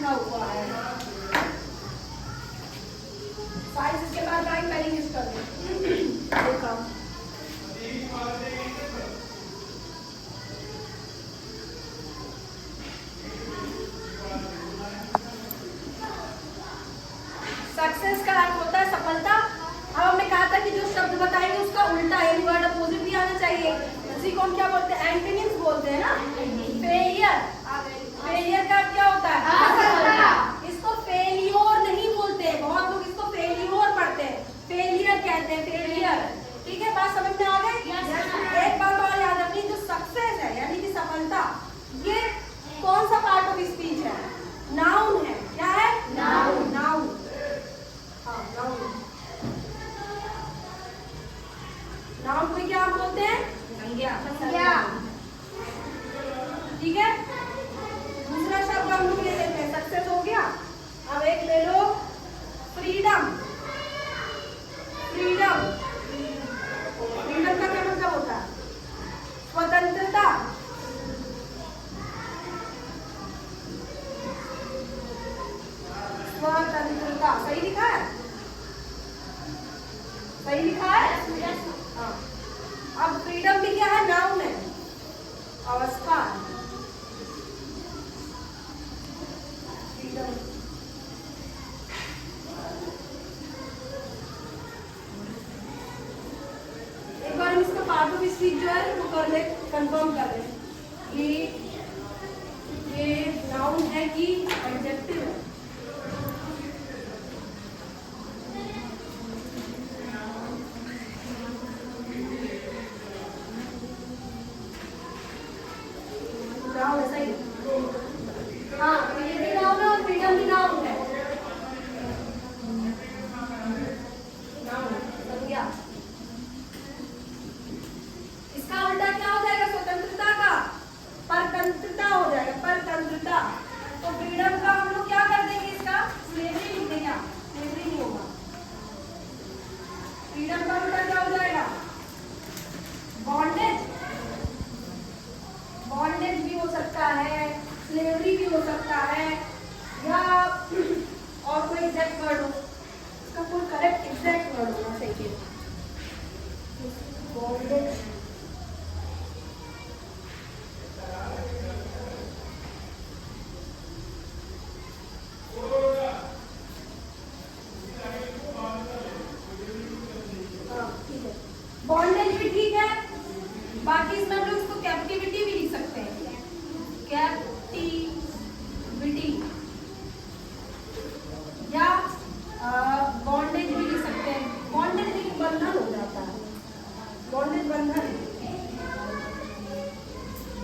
लिखा हुआ है। साइंस इसके बाद टाइम पहले यूज कर देखा सक्सेस का अर्थ होता है सफलता। अब हमने कहा था कि जो शब्द बताएंगे उसका उल्टा यानी वर्ड अपोजिट भी आना चाहिए। उसी को हम क्या बोलते हैं? एंटोनिम्स बोलते हैं ना। फेलियर, फेलियर का क्या होता है? असफलता। इसको फेलियोर नहीं बोलते, बहुत लोग इसको फेलियोर पढ़ते हैं, फेलियर कहते हैं, फेलियर। ठीक है, बात समझ में आ गई? एक बात और याद रखनी, जो सक्सेस है यानी कि सफलता, ये कौन सा पार्ट ऑफ स्पीच है? नाउन है। क्या है? नाउन। नाउन, हाँ नाउन। नाउन को क्या बोलते हैं? संज्ञा। ठीक है, दूसरा शब्द हम लोग ले लेते हैं। सक्सेस हो गया, अब एक ले लो फ्रीडम। फ्रीडम, फ्रीडम का क्या मतलब होता है? स्वतंत्रता। स्वतंत्रता, सही लिखा है? सही लिखा है? हाँ। अब फ्रीडम भी क्या है? नाउन है, अवस्था। फ्रीडम, एक बार हम इसका पार्ट ऑफ स्पीच जो है वो कर ले, कंफर्म कर ले। ये नाउन है कि एडजेक्टिव है? नाउन है, सही। हाँ, तो ये भी नाउन है और फ्रीडम भी नाउन है। नाउन, संज्ञा। इसका उल्टा क्या हो जाएगा? स्वतंत्रता का परतंत्रता हो जाएगा, परतंत्रता। तो फ्रीडम का हम लोग क्या कर देंगे? इसका स्लेवरी लिख देंगे। स्लेवरी नहीं होगा। फ्रीडम का उल्टा क्या हो जाएगा? बॉन्डेज। बॉन्डेज भी हो सकता है, स्लेवरी भी हो सकता है, या और कोई एग्जैक्ट वर्ड हो, इसका कोई करेक्ट एग्जैक्ट वर्ड होना चाहिए। बॉन्डेज, बॉन्डेज भी ठीक है। बाकी इसमें हम लोग इसको कैप्टिविटी भी लिख सकते हैं, कैप्टिविटी, या बॉन्डेज भी लिख सकते हैं। बॉन्डेज एक बंधन हो जाता है, बॉन्डेज बंधन,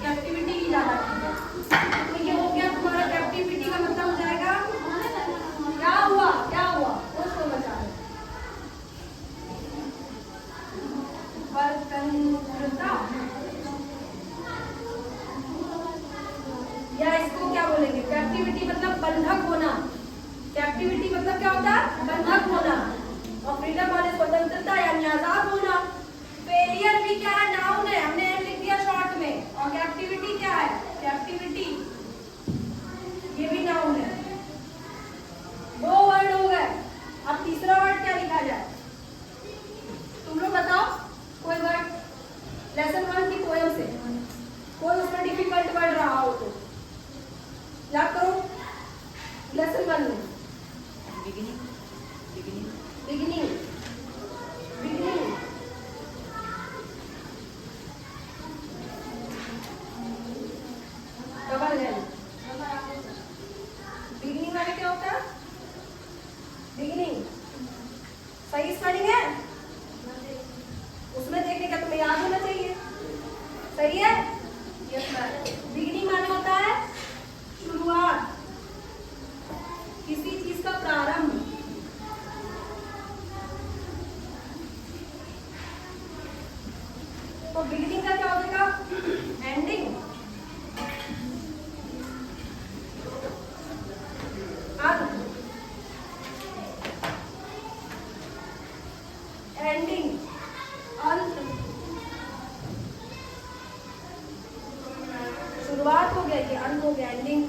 कैप्टिविटी की ज्यादा ठीक है। तो ये हो गया तुम्हारा, कैप्टिविटी का मतलब हो जाएगा क्या हुआ? क्या हुआ? उसको बचा रहे, परतंत्रता, या इसको क्या बोलेंगे? कैप्टिविटी मतलब बंधक होना। कैप्टिविटी मतलब क्या होता है? बंधक होना। और फ्रीडम वाले स्वतंत्रता यानी आजाद होना। फेलियर भी क्या है? नाउन है, हमने एम लिख दिया शॉर्ट में। और कैप्टिविटी क्या है? कैप्टिविटी ये भी नाउन है। दो वर्ड हो गए, अब तीसरा वर्ड क्या लिखा जाए? तुम लोग बताओ कोई वर्ड लेसन 1 की पोएम से, कोई उसमें डिफिकल्ट वर्ड रहा हो तो याद करो। लेसन 1 में बिगिनिंग, बिगिनिंग, बिगिनिंग, डबल है। बिगिनिंग में क्या होता है? बिगिनिंग सही स्पेलिंग है? उसमें देखने का तुम्हें याद होना चाहिए। सही है? Yes ma'am. बिगिनिंग माने होता है शुरुआत, किसी चीज का प्रारंभ। तो बिगिनिंग का क्या हो जाएगा? एंडिंग। एंडिंग, अंत। शुरुआत हो गया, ये अंत हो गया, एंडिंग।